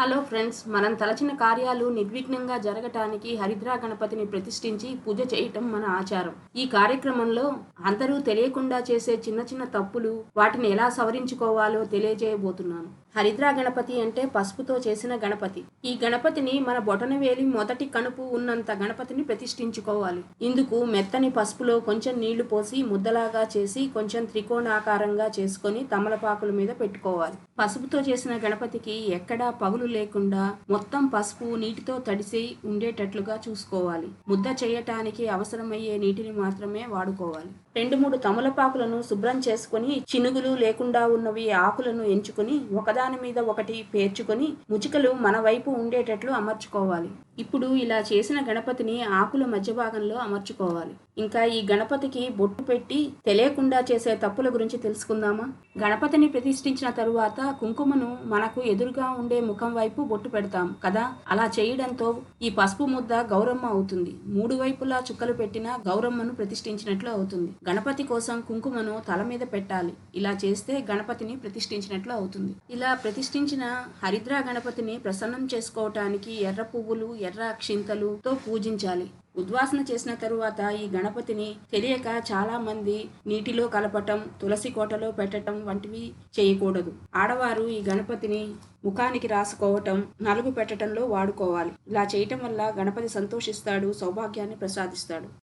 Hello friends, మనం తలచిన కార్యాలు నిర్విఘ్నంగా జరగటానికి హరిద్రా గణపతిని ప్రతిష్ఠించి పూజ చేయటం మన ఆచారం. ఈ కార్యక్రమంలో అందరూ తెలియకుండా చేసే చిన్న చిన్న తప్పులు, వాటిని ఎలా సవరించుకోవాలో తెలియజేయబోతున్నాను. హరిద్రా గణపతి అంటే పసుపుతో చేసిన గణపతి. ఈ గణపతిని మన బొటనవేలి మొదటి కనుపు ఉన్నంత గణపతిని ప్రతిష్ఠించుకోవాలి. ఇందుకు మెత్తని పసుపులో కొంచెం నీళ్లు పోసి ముద్దలాగా చేసి కొంచెం త్రికోణాకారంగా చేసుకొని తమలపాకుల మీద పెట్టుకోవాలి. పసుపుతో చేసిన గణపతికి ఎక్కడా పగులు లేకుండా మొత్తం పసుపు నీటితో తడిసి ఉండేటట్లుగా చూసుకోవాలి. ముద్ద చేయటానికి అవసరమయ్యే నీటిని మాత్రమే వాడుకోవాలి. 2-3 తమలపాకులను శుభ్రం చేసుకొని చినుగులు లేకుండా ఉన్నవి ఆకులను ఎంచుకొని ఒకదాని మీద ఒకటి పేర్చుకొని ముచికలు మన వైపు ఉండేటట్లు అమర్చుకోవాలి. ఇప్పుడు ఇలా చేసిన గణపతిని ఆకుల మధ్య భాగంలో అమర్చుకోవాలి. ఇంకా ఈ గణపతికి బొట్టు పెట్టి తెలియకుండా చేసే తప్పుల గురించి తెలుసుకుందామా? గణపతిని ప్రతిష్ఠించిన తరువాత కుంకుమను మనకు ఎదురుగా ఉండే ముఖం వైపు బొట్టు పెడతాం కదా, అలా చేయడంతో ఈ పసుపు ముద్ద గౌరమ్మ అవుతుంది. 3 వైపులా చుక్కలు పెట్టిన గౌరమ్మను ప్రతిష్ఠించినట్లు అవుతుంది. గణపతి కోసం కుంకుమను తల మీద పెట్టాలి. ఇలా చేస్తే గణపతిని ప్రతిష్ఠించినట్లు అవుతుంది. ఇలా ప్రతిష్ఠించిన హరిద్రా గణపతిని ప్రసన్నం చేసుకోవటానికి ఎర్ర పువ్వులు, ఎర్ర అక్షింతలుతో పూజించాలి. ఉద్వాసన చేసిన తరువాత ఈ గణపతిని తెలియక చాలా మంది నీటిలో కలపటం, తులసి కోటలో పెట్టడం వంటివి చేయకూడదు. ఆడవారు ఈ గణపతిని ముఖానికి రాసుకోవటం, నలుగు పెట్టడంలో వాడుకోవాలి. ఇలా చేయటం వల్ల గణపతి సంతోషిస్తాడు, సౌభాగ్యాన్ని ప్రసాదిస్తాడు.